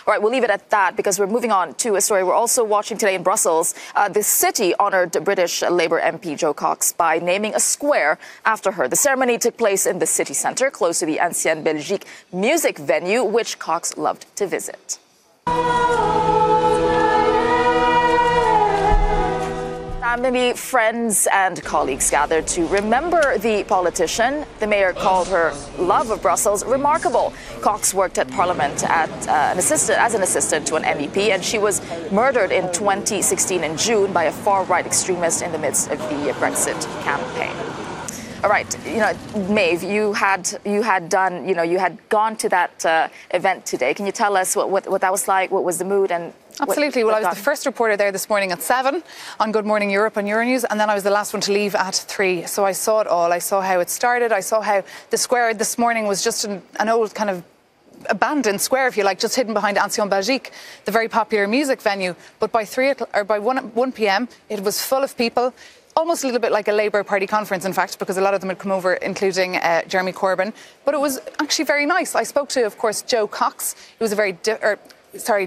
All right, we'll leave it at that because we're moving on to a story we're also watching today in Brussels. The city honoured British Labour MP Jo Cox by naming a square after her. The ceremony took place in the city centre, close to the Ancienne Belgique music venue, which Cox loved to visit. Many friends and colleagues gathered to remember the politician. The mayor called her love of Brussels remarkable. Cox worked at Parliament as an assistant to an MEP, and she was murdered in 2016 in June by a far-right extremist in the midst of the Brexit campaign. All right, Maeve, you had gone to that event today. Can you tell us what that was like? What was the mood and? Absolutely. Well, I was the first reporter there this morning at 7 on Good Morning Europe on Euronews, and then I was the last one to leave at 3. So I saw it all. I saw how it started. I saw how the square this morning was just an old kind of abandoned square, if you like, just hidden behind Ancienne Belgique, the very popular music venue. But by 1 p.m, it was full of people. Almost a little bit like a Labour Party conference, in fact, because a lot of them had come over, including Jeremy Corbyn. But it was actually very nice. I spoke to, of course, Jo Cox. It was a very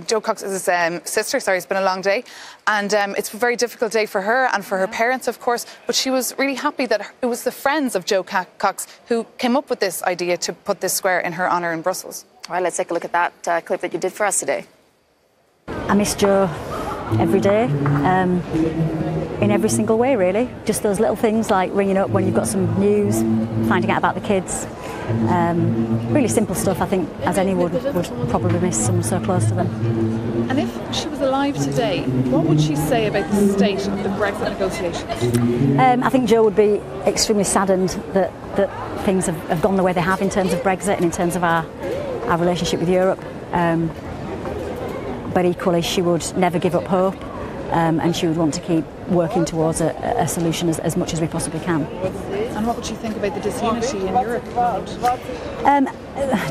Jo Cox is his sister. Sorry, it's been a long day. And it's a very difficult day for her and for her parents, of course. But she was really happy that it was the friends of Jo Cox who came up with this idea to put this square in her honour in Brussels. All right, let's take a look at that clip that you did for us today. I miss Jo every day, in every single way, really. Just those little things like ringing up when you've got some news, finding out about the kids. Really simple stuff, I think, as anyone would probably miss someone so close to them. And if she was alive today, what would she say about the state of the Brexit negotiations? I think Jo would be extremely saddened that things have gone the way they have in terms of Brexit and in terms of our relationship with Europe. But equally, she would never give up hope, and she would want to keep working towards a solution as much as we possibly can. And what would she think about the disunity in Europe?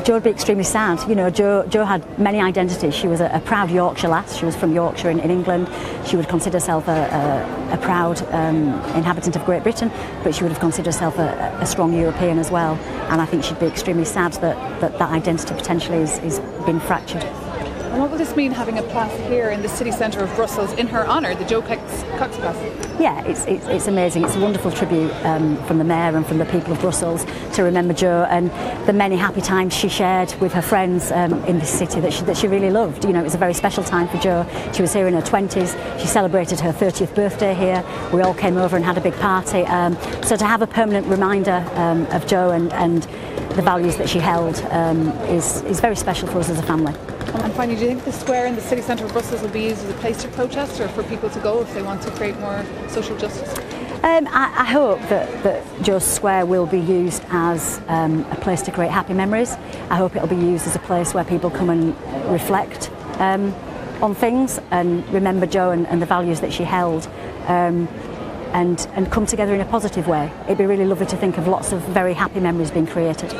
Jo would be extremely sad. Jo had many identities. She was a proud Yorkshire lass. She was from Yorkshire in England. She would consider herself a proud inhabitant of Great Britain, but she would have considered herself a strong European as well. And I think she'd be extremely sad that identity potentially is been fractured. And what will this mean, having a plaque here in the city centre of Brussels in her honour, the Jo Cox plaque? Yeah, it's amazing. It's a wonderful tribute from the Mayor and from the people of Brussels to remember Jo and the many happy times she shared with her friends in this city that she really loved. It was a very special time for Jo. She was here in her 20s. She celebrated her 30th birthday here. We all came over and had a big party. So to have a permanent reminder of Jo and the values that she held is very special for us as a family. And finally, do you think the square in the city centre of Brussels will be used as a place to protest or for people to go if they want to create more social justice? I hope that Jo's Square will be used as a place to create happy memories. I hope it'll be used as a place where people come and reflect on things and remember Jo and the values that she held. And come together in a positive way. It'd be really lovely to think of lots of very happy memories being created.